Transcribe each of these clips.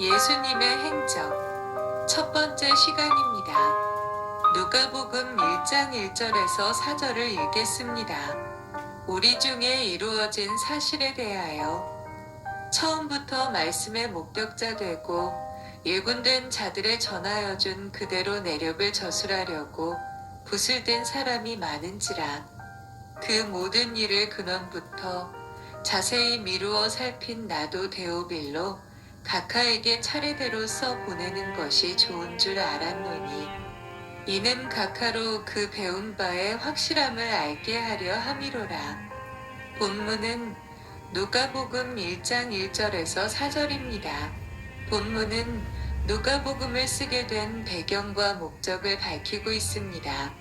예수님의 행적 첫 번째 시간입니다. 누가복음 1장 1절에서 4절을 읽겠습니다. 우리 중에 이루어진 사실에 대하여 처음부터 말씀의 목격자 되고 일군된 자들의 전하여 준 그대로 내력을 저술하려고 붓을 든 사람이 많은지라. 그 모든 일을 근원부터 자세히 미루어 살핀 나도 데오빌로 각하에게 차례대로 써 보내는 것이 좋은 줄 알았노니 이는 각하로 그 배운 바의 확실함을 알게 하려 함이로라. 본문은 누가복음 1장 1절에서 4절입니다. 본문은 누가복음을 쓰게 된 배경과 목적을 밝히고 있습니다.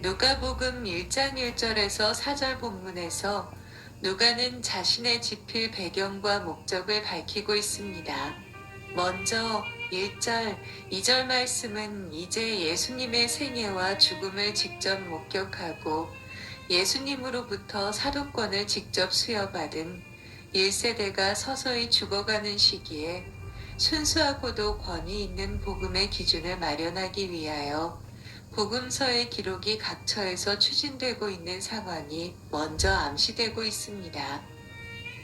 누가복음 1장 1절에서 4절 본문에서 누가는 자신의 집필 배경과 목적을 밝히고 있습니다. 먼저 1절, 2절 말씀은 이제 예수님의 생애와 죽음을 직접 목격하고 예수님으로부터 사도권을 직접 수여받은 1세대가 서서히 죽어가는 시기에 순수하고도 권위 있는 복음의 기준을 마련하기 위하여 복음서의 기록이 각처에서 추진되고 있는 상황이 먼저 암시되고 있습니다.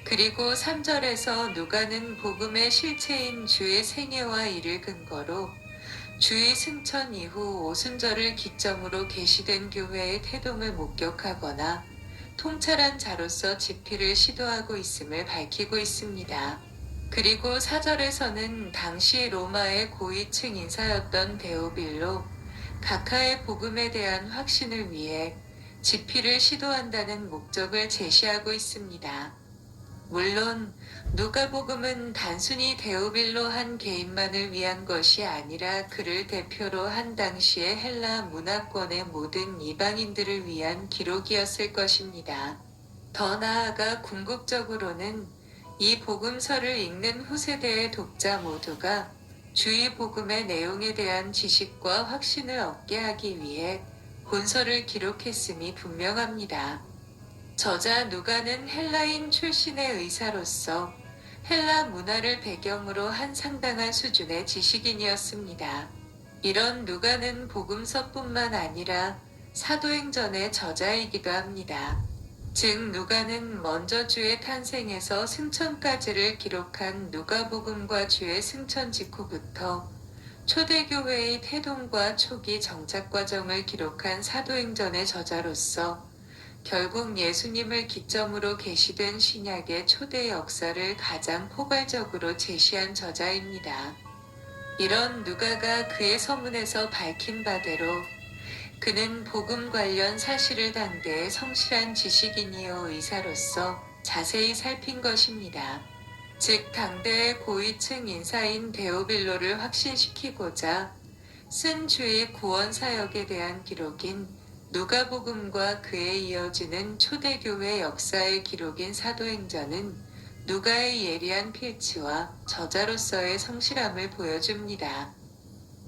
그리고 3절에서 누가는 복음의 실체인 주의 생애와 일을 근거로 주의 승천 이후 오순절을 기점으로 계시된 교회의 태동을 목격하거나 통찰한 자로서 집필을 시도하고 있음을 밝히고 있습니다. 그리고 4절에서는 당시 로마의 고위층 인사였던 데오빌로 각하의 복음에 대한 확신을 위해 집필을 시도한다는 목적을 제시하고 있습니다. 물론 누가복음은 단순히 데오빌로 한 개인만을 위한 것이 아니라 그를 대표로 한 당시의 헬라 문화권의 모든 이방인들을 위한 기록이었을 것입니다. 더 나아가 궁극적으로는 이 복음서를 읽는 후세대의 독자 모두가 주의 복음의 내용에 대한 지식과 확신을 얻게 하기 위해 본서를 기록했음이 분명합니다. 저자 누가는 헬라인 출신의 의사로서 헬라 문화를 배경으로 한 상당한 수준의 지식인이었습니다. 이런 누가는 복음서뿐만 아니라 사도행전의 저자이기도 합니다. 즉 누가는 먼저 주의 탄생에서 승천까지를 기록한 누가복음과 주의 승천 직후부터 초대교회의 태동과 초기 정착 과정을 기록한 사도행전의 저자로서 결국 예수님을 기점으로 계시된 신약의 초대 역사를 가장 포괄적으로 제시한 저자입니다. 이런 누가가 그의 서문에서 밝힌 바대로 그는 복음 관련 사실을 당대의 성실한 지식인이요 의사로서 자세히 살핀 것입니다. 즉 당대의 고위층 인사인 데오빌로를 확신시키고자 쓴 주의 구원 사역에 대한 기록인 누가복음과 그에 이어지는 초대교회 역사의 기록인 사도행전은 누가의 예리한 필치와 저자로서의 성실함을 보여줍니다.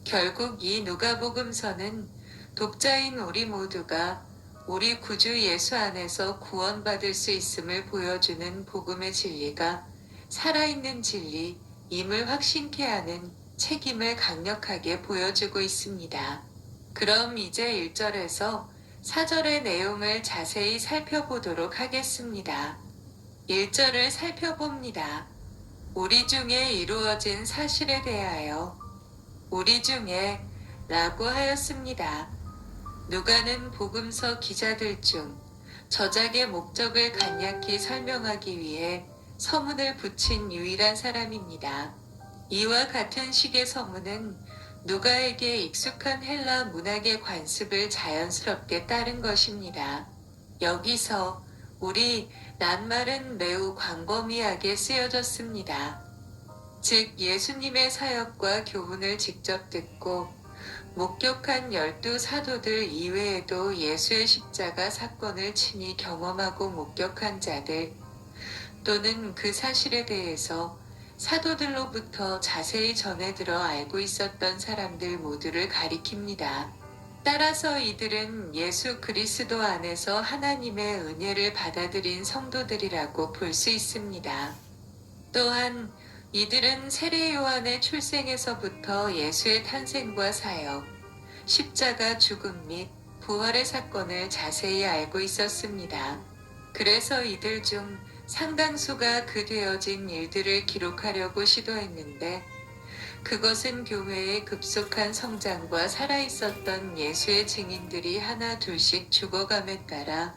결국 이 누가복음서는 독자인 우리 모두가 우리 구주 예수 안에서 구원받을 수 있음을 보여주는 복음의 진리가 살아있는 진리임을 확신케 하는 책임을 강력하게 보여주고 있습니다. 그럼 이제 1절에서 4절의 내용을 자세히 살펴보도록 하겠습니다. 1절을 살펴봅니다. 우리 중에 이루어진 사실에 대하여 우리 중에 라고 하였습니다. 누가는 복음서 기자들 중 저작의 목적을 간략히 설명하기 위해 서문을 붙인 유일한 사람입니다. 이와 같은 식의 서문은 누가에게 익숙한 헬라 문학의 관습을 자연스럽게 따른 것입니다. 여기서 우리 란 말은 매우 광범위하게 쓰여졌습니다. 즉 예수님의 사역과 교훈을 직접 듣고 목격한 12사도들 이외에도 예수의 십자가 사건을 친히 경험하고 목격한 자들 또는 그 사실에 대해서 사도들로부터 자세히 전해 들어 알고 있었던 사람들 모두를 가리킵니다. 따라서 이들은 예수 그리스도 안에서 하나님의 은혜를 받아들인 성도들이라고 볼 수 있습니다. 또한 이들은 세례 요한의 출생에서부터 예수의 탄생과 사역, 십자가 죽음 및 부활의 사건을 자세히 알고 있었습니다. 그래서 이들 중 상당수가 그 되어진 일들을 기록하려고 시도했는데, 그것은 교회의 급속한 성장과 살아있었던 예수의 증인들이 하나 둘씩 죽어감에 따라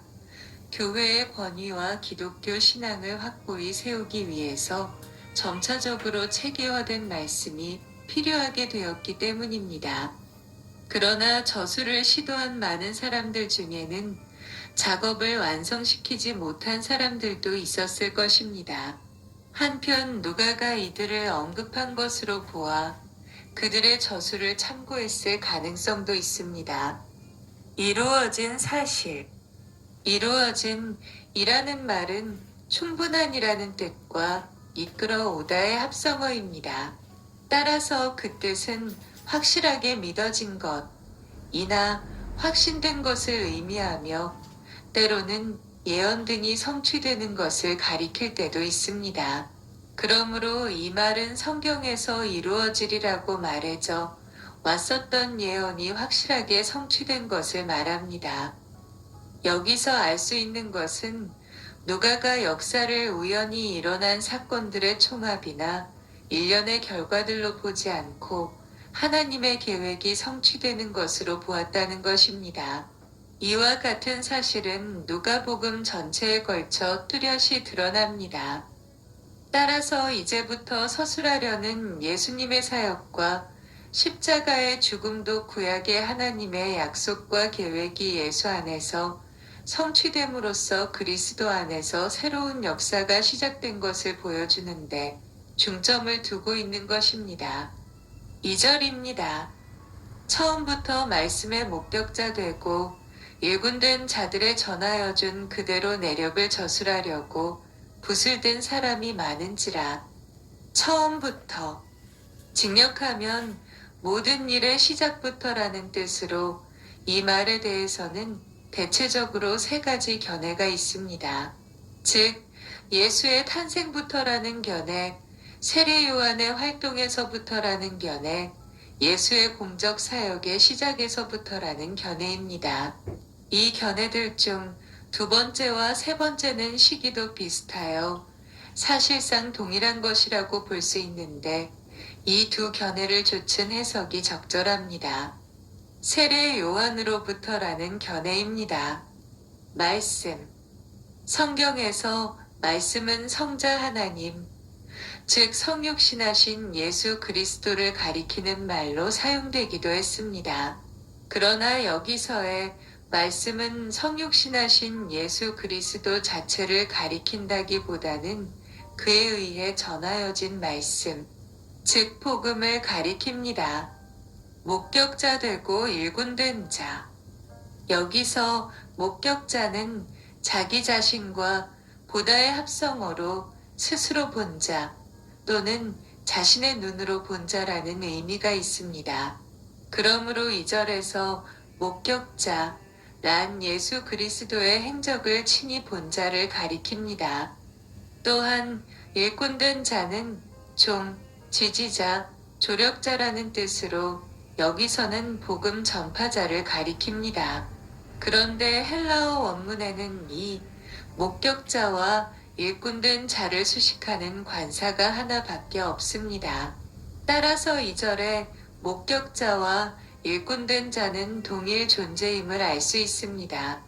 교회의 권위와 기독교 신앙을 확고히 세우기 위해서 점차적으로 체계화된 말씀이 필요하게 되었기 때문입니다. 그러나 저수를 시도한 많은 사람들 중에는 작업을 완성시키지 못한 사람들도 있었을 것입니다. 한편 누가가 이들을 언급한 것으로 보아 그들의 저수를 참고했을 가능성도 있습니다. 이루어진 사실. 이루어진 이라는 말은 충분한이라는 뜻과 이끌어오다의 합성어입니다. 따라서 그 뜻은 확실하게 믿어진 것, 이나 확신된 것을 의미하며 때로는 예언 등이 성취되는 것을 가리킬 때도 있습니다. 그러므로 이 말은 성경에서 이루어지리라고 말해져 왔었던 예언이 확실하게 성취된 것을 말합니다. 여기서 알 수 있는 것은 누가가 역사를 우연히 일어난 사건들의 총합이나 일련의 결과들로 보지 않고 하나님의 계획이 성취되는 것으로 보았다는 것입니다. 이와 같은 사실은 누가복음 전체에 걸쳐 뚜렷이 드러납니다. 따라서 이제부터 서술하려는 예수님의 사역과 십자가의 죽음도 구약의 하나님의 약속과 계획이 예수 안에서 성취됨으로써 그리스도 안에서 새로운 역사가 시작된 것을 보여주는데 중점을 두고 있는 것입니다. 2절입니다. 처음부터 말씀의 목격자 되고 일군된 자들의 전하여 준 그대로 내력을 저술하려고 붓을 든 사람이 많은지라. 처음부터 직역하면 모든 일의 시작부터라는 뜻으로 이 말에 대해서는 대체적으로 세 가지 견해가 있습니다. 즉, 예수의 탄생부터라는 견해, 세례 요한의 활동에서부터라는 견해, 예수의 공적 사역의 시작에서부터라는 견해입니다. 이 견해들 중 두 번째와 세 번째는 시기도 비슷하여 사실상 동일한 것이라고 볼 수 있는데 이 두 견해를 좇은 해석이 적절합니다. 세례 요한으로부터라는 견해입니다. 말씀. 성경에서 말씀은 성자 하나님, 즉 성육신하신 예수 그리스도를 가리키는 말로 사용되기도 했습니다. 그러나 여기서의 말씀은 성육신하신 예수 그리스도 자체를 가리킨다기보다는 그에 의해 전하여진 말씀, 즉 복음을 가리킵니다. 목격자 되고 일군된 자. 여기서 목격자는 자기 자신과 보다의 합성어로 스스로 본 자 또는 자신의 눈으로 본 자라는 의미가 있습니다. 그러므로 2절에서 목격자 란 예수 그리스도의 행적을 친히 본 자를 가리킵니다. 또한 일꾼된 자는 종, 지지자, 조력자라는 뜻으로 여기서는 복음 전파자를 가리킵니다. 그런데 헬라어 원문에는 이 목격자와 일꾼된 자를 수식하는 관사가 하나밖에 없습니다. 따라서 2절에 목격자와 일꾼된 자는 동일 존재임을 알 수 있습니다.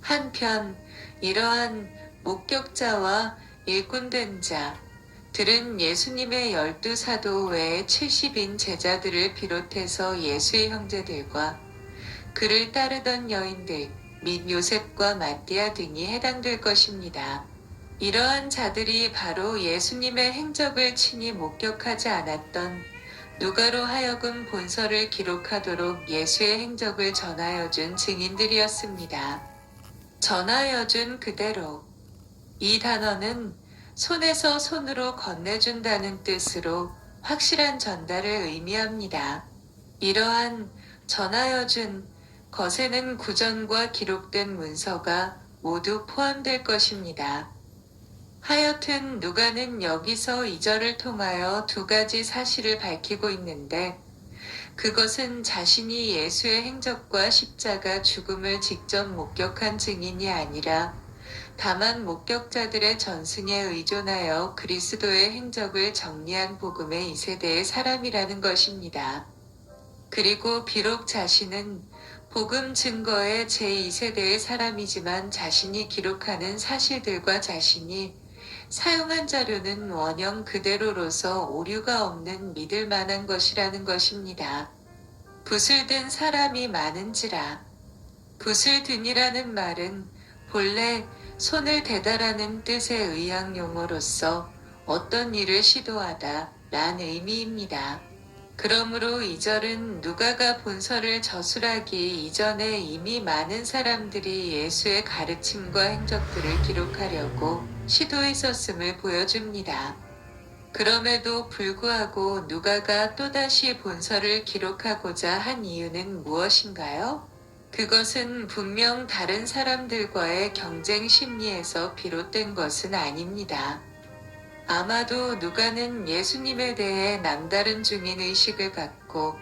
한편 이러한 목격자와 일꾼된 자들은 예수님의 12사도 외에 70인 제자들을 비롯해서 예수의 형제들과 그를 따르던 여인들 및 요셉과 마띠아 등이 해당될 것입니다. 이러한 자들이 바로 예수님의 행적을 친히 목격하지 않았던 누가로 하여금 본서를 기록하도록 예수의 행적을 전하여준 증인들이었습니다. 전하여준 그대로. 이 단어는 손에서 손으로 건네준다는 뜻으로 확실한 전달을 의미합니다. 이러한 전하여준 것에는 구전과 기록된 문서가 모두 포함될 것입니다. 하여튼 누가는 여기서 이 절을 통하여 두 가지 사실을 밝히고 있는데, 그것은 자신이 예수의 행적과 십자가 죽음을 직접 목격한 증인이 아니라 다만 목격자들의 전승에 의존하여 그리스도의 행적을 정리한 복음의 2세대의 사람이라는 것입니다. 그리고 비록 자신은 복음 증거의 제2세대의 사람이지만 자신이 기록하는 사실들과 자신이 사용한 자료는 원형 그대로로서 오류가 없는 믿을 만한 것이라는 것입니다. 붓을 든 사람이 많은지라. 붓을 든이라는 말은 본래 손을 대다라는 뜻의 의학 용어로서 어떤 일을 시도하다 란 의미입니다. 그러므로 이 절은 누가가 본서를 저술하기 이전에 이미 많은 사람들이 예수의 가르침과 행적들을 기록하려고 시도했었음을 보여줍니다. 그럼에도 불구하고 누가가 또다시 본서를 기록하고자 한 이유는 무엇인가요? 그것은 분명 다른 사람들과의 경쟁 심리에서 비롯된 것은 아닙니다. 아마도 누가는 예수님에 대해 남다른 중인 의식을 갖고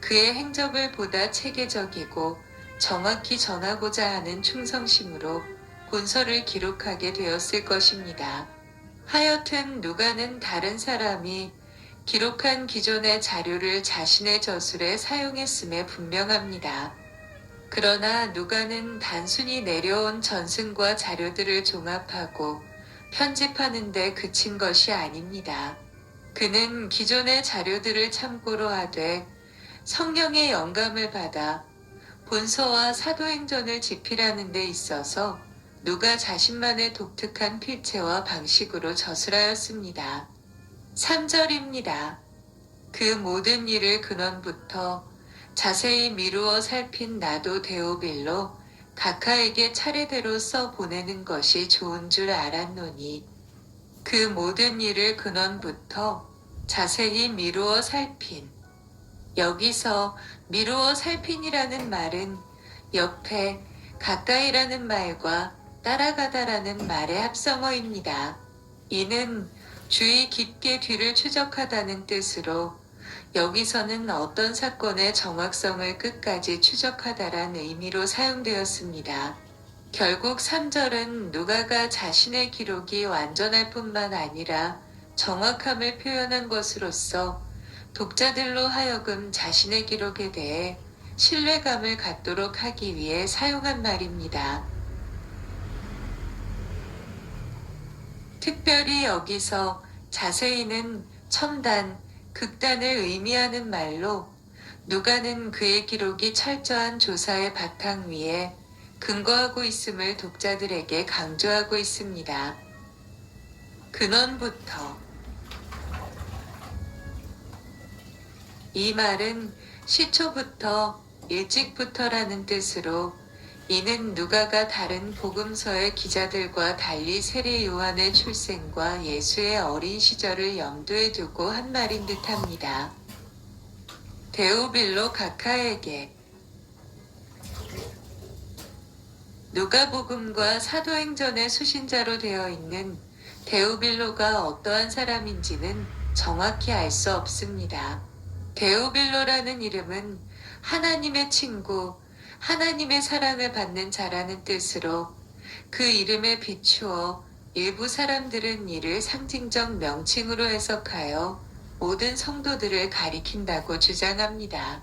그의 행적을 보다 체계적이고 정확히 전하고자 하는 충성심으로 본서를 기록하게 되었을 것입니다. 하여튼 누가는 다른 사람이 기록한 기존의 자료를 자신의 저술에 사용했음에 분명합니다. 그러나 누가는 단순히 내려온 전승과 자료들을 종합하고 편집하는 데 그친 것이 아닙니다. 그는 기존의 자료들을 참고로 하되 성령의 영감을 받아 본서와 사도행전을 집필하는 데 있어서 누가 자신만의 독특한 필체와 방식으로 저술하였습니다. 3절입니다. 그 모든 일을 근원부터 자세히 미루어 살핀 나도 데오빌로 각하에게 차례대로 써 보내는 것이 좋은 줄 알았노니, 그 모든 일을 근원부터 자세히 미루어 살핀. 여기서 미루어 살핀이라는 말은 옆에 가까이라는 말과 따라가다라는 말의 합성어입니다. 이는 주의 깊게 뒤를 추적하다는 뜻으로 여기서는 어떤 사건의 정확성을 끝까지 추적하다란 의미로 사용되었습니다. 결국 3절은 누가가 자신의 기록이 완전할 뿐만 아니라 정확함을 표현한 것으로서 독자들로 하여금 자신의 기록에 대해 신뢰감을 갖도록 하기 위해 사용한 말입니다. 특별히 여기서 자세히는 첨단, 극단을 의미하는 말로 누가는 그의 기록이 철저한 조사의 바탕 위에 근거하고 있음을 독자들에게 강조하고 있습니다. 근원부터. 이 말은 시초부터, 일찍부터라는 뜻으로 이는 누가가 다른 복음서의 기자들과 달리 세례 요한의 출생과 예수의 어린 시절을 염두에 두고 한 말인 듯합니다. 데오빌로 각하에게. 누가복음과 사도행전의 수신자로 되어 있는 데오빌로가 어떠한 사람인지는 정확히 알 수 없습니다. 데오빌로라는 이름은 하나님의 친구, 하나님의 사랑을 받는 자라는 뜻으로 그 이름에 비추어 일부 사람들은 이를 상징적 명칭으로 해석하여 모든 성도들을 가리킨다고 주장합니다.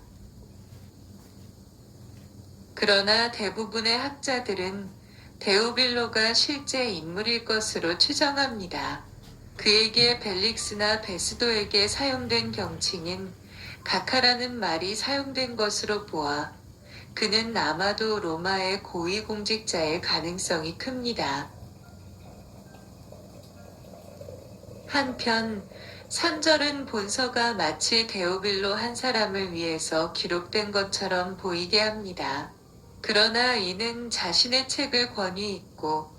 그러나 대부분의 학자들은 데오빌로가 실제 인물일 것으로 추정합니다. 그에게 벨릭스나 베스도에게 사용된 경칭인 각하라는 말이 사용된 것으로 보아 그는 아마도 로마의 고위공직자일 가능성이 큽니다. 한편 3절은 본서가 마치 데오빌로 한 사람을 위해서 기록된 것처럼 보이게 합니다. 그러나 이는 자신의 책을 권위 있고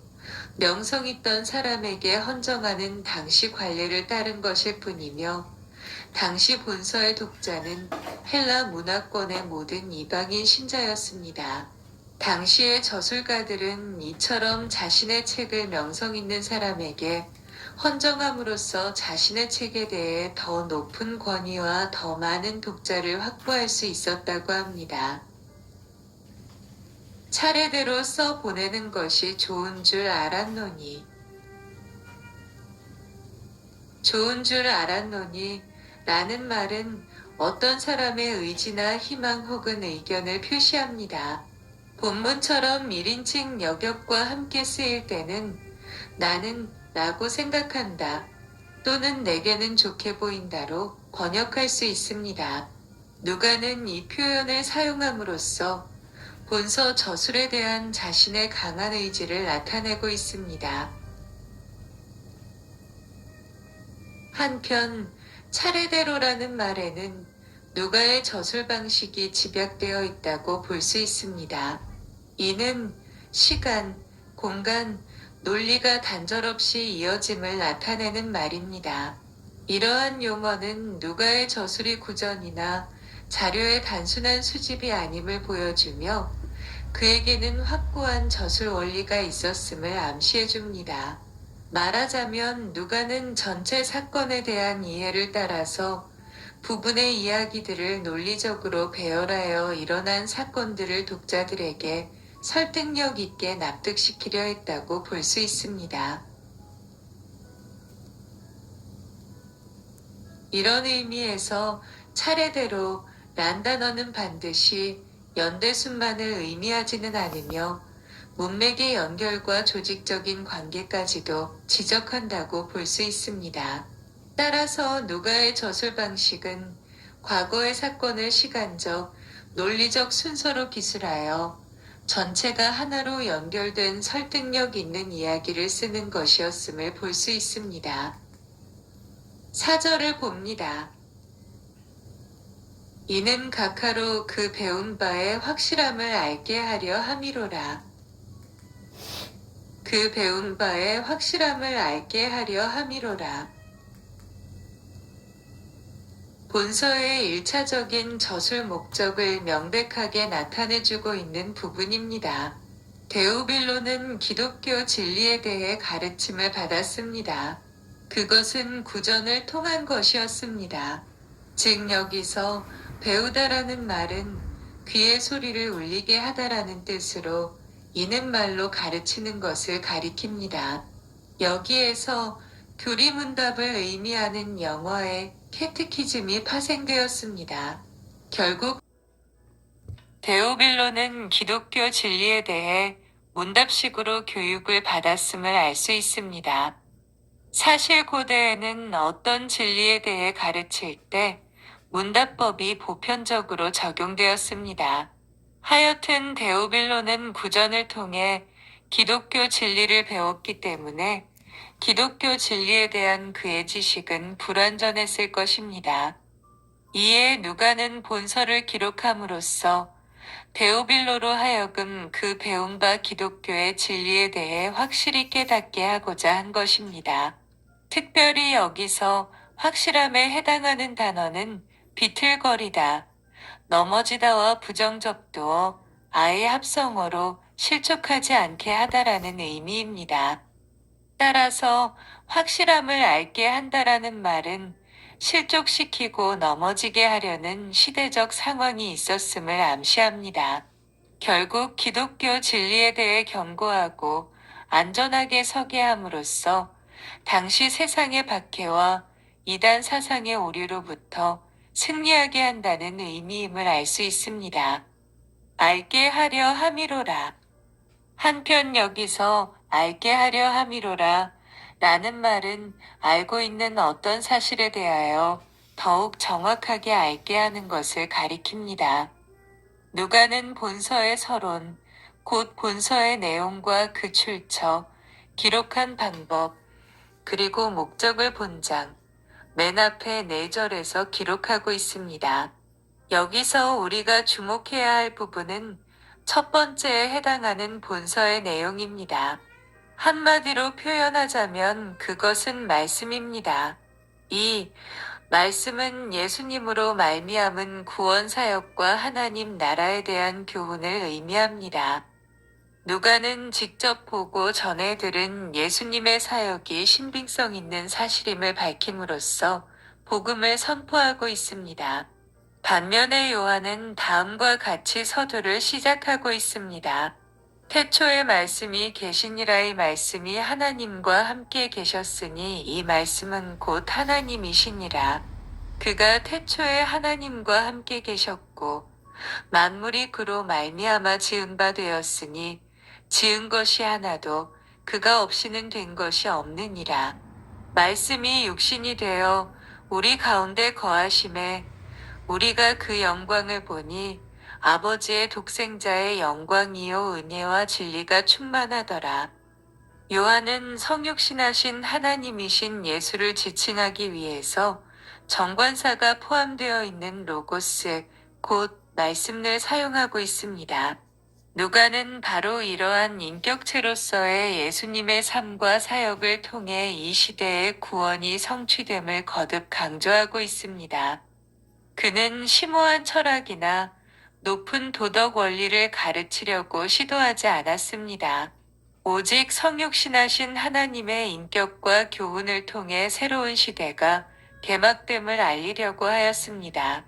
명성 있던 사람에게 헌정하는 당시 관례를 따른 것일 뿐이며, 당시 본서의 독자는 헬라 문화권의 모든 이방인 신자였습니다. 당시의 저술가들은 이처럼 자신의 책을 명성 있는 사람에게 헌정함으로써 자신의 책에 대해 더 높은 권위와 더 많은 독자를 확보할 수 있었다고 합니다. 차례대로 써 보내는 것이 좋은 줄 알았노니. 좋은 줄 알았노니 라는 말은 어떤 사람의 의지나 희망 혹은 의견을 표시합니다. 본문처럼 1인칭 여격과 함께 쓰일 때는 나는 라고 생각한다 또는 내게는 좋게 보인다로 번역할 수 있습니다. 누가는 이 표현을 사용함으로써 본서 저술에 대한 자신의 강한 의지를 나타내고 있습니다. 한편 차례대로라는 말에는 누가의 저술 방식이 집약되어 있다고 볼 수 있습니다. 이는 시간, 공간, 논리가 단절없이 이어짐을 나타내는 말입니다. 이러한 용어는 누가의 저술이 구전이나 자료의 단순한 수집이 아님을 보여주며 그에게는 확고한 저술 원리가 있었음을 암시해줍니다. 말하자면 누가는 전체 사건에 대한 이해를 따라서 부분의 이야기들을 논리적으로 배열하여 일어난 사건들을 독자들에게 설득력 있게 납득시키려 했다고 볼 수 있습니다. 이런 의미에서 차례대로 란 단어는 반드시 연대순만을 의미하지는 않으며 문맥의 연결과 조직적인 관계까지도 지적한다고 볼 수 있습니다. 따라서 누가의 저술 방식은 과거의 사건을 시간적, 논리적 순서로 기술하여 전체가 하나로 연결된 설득력 있는 이야기를 쓰는 것이었음을 볼 수 있습니다. 4절을 봅니다. 이는 각하로 그 배운 바의 확실함을 알게 하려 함이로라. 그 배운 바의 확실함을 알게 하려 함이로라. 본서의 1차적인 저술 목적을 명백하게 나타내주고 있는 부분입니다. 데오빌로는 기독교 진리에 대해 가르침을 받았습니다. 그것은 구전을 통한 것이었습니다. 즉 여기서 배우다라는 말은 귀의 소리를 울리게 하다라는 뜻으로 이는 말로 가르치는 것을 가리킵니다. 여기에서 교리문답을 의미하는 영어의 캐테키즘이 파생되었습니다. 결국 데오빌로는 기독교 진리에 대해 문답식으로 교육을 받았음을 알 수 있습니다. 사실 고대에는 어떤 진리에 대해 가르칠 때 문답법이 보편적으로 적용되었습니다. 하여튼 데오빌로는 구전을 통해 기독교 진리를 배웠기 때문에 기독교 진리에 대한 그의 지식은 불완전했을 것입니다. 이에 누가는 본서를 기록함으로써 데오빌로로 하여금 그 배운 바 기독교의 진리에 대해 확실히 깨닫게 하고자 한 것입니다. 특별히 여기서 확실함에 해당하는 단어는 비틀거리다, 넘어지다와 부정적두어 아의 합성어로 실족하지 않게 하다라는 의미입니다. 따라서 확실함을 알게 한다라는 말은 실족시키고 넘어지게 하려는 시대적 상황이 있었음을 암시합니다. 결국 기독교 진리에 대해 경고하고 안전하게 서게 함으로써 당시 세상의 박해와 이단 사상의 오류로부터 승리하게 한다는 의미임을 알 수 있습니다. 알게 하려 함이로라. 한편 여기서 알게 하려 함이로라 라는 말은 알고 있는 어떤 사실에 대하여 더욱 정확하게 알게 하는 것을 가리킵니다. 누가는 본서의 서론, 곧 본서의 내용과 그 출처, 기록한 방법, 그리고 목적을 본장, 맨 앞에 4절에서 기록하고 있습니다. 여기서 우리가 주목해야 할 부분은 첫 번째에 해당하는 본서의 내용입니다. 한마디로 표현하자면 그것은 말씀입니다. 이 말씀은 예수님으로 말미암은 구원 사역과 하나님 나라에 대한 교훈을 의미합니다. 누가는 직접 보고 전해 들은 예수님의 사역이 신빙성 있는 사실임을 밝힘으로써 복음을 선포하고 있습니다. 반면에 요한은 다음과 같이 서두를 시작하고 있습니다. 태초에 말씀이 계시니라. 이 말씀이 하나님과 함께 계셨으니 이 말씀은 곧 하나님이시니라. 그가 태초에 하나님과 함께 계셨고 만물이 그로 말미암아 지은 바 되었으니 지은 것이 하나도 그가 없이는 된 것이 없느니라. 말씀이 육신이 되어 우리 가운데 거하심에 우리가 그 영광을 보니 아버지의 독생자의 영광이요 은혜와 진리가 충만하더라. 요한은 성육신하신 하나님이신 예수를 지칭하기 위해서 정관사가 포함되어 있는 로고스, 곧 말씀을 사용하고 있습니다. 누가는 바로 이러한 인격체로서의 예수님의 삶과 사역을 통해 이 시대의 구원이 성취됨을 거듭 강조하고 있습니다. 그는 심오한 철학이나 높은 도덕 원리를 가르치려고 시도하지 않았습니다. 오직 성육신하신 하나님의 인격과 교훈을 통해 새로운 시대가 개막됨을 알리려고 하였습니다.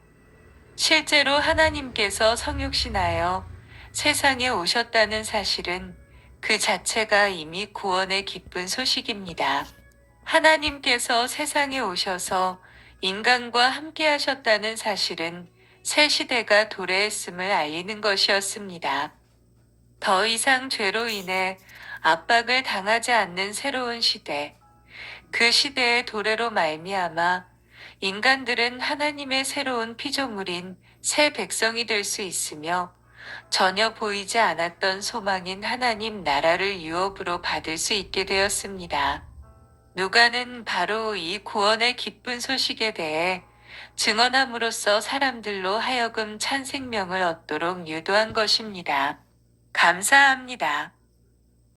실제로 하나님께서 성육신하여 세상에 오셨다는 사실은 그 자체가 이미 구원의 기쁜 소식입니다. 하나님께서 세상에 오셔서 인간과 함께 하셨다는 사실은 새 시대가 도래했음을 알리는 것이었습니다. 더 이상 죄로 인해 압박을 당하지 않는 새로운 시대, 그 시대의 도래로 말미암아 인간들은 하나님의 새로운 피조물인 새 백성이 될 수 있으며 전혀 보이지 않았던 소망인 하나님 나라를 유업으로 받을 수 있게 되었습니다. 누가는 바로 이 구원의 기쁜 소식에 대해 증언함으로써 사람들로 하여금 찬 생명을 얻도록 유도한 것입니다. 감사합니다.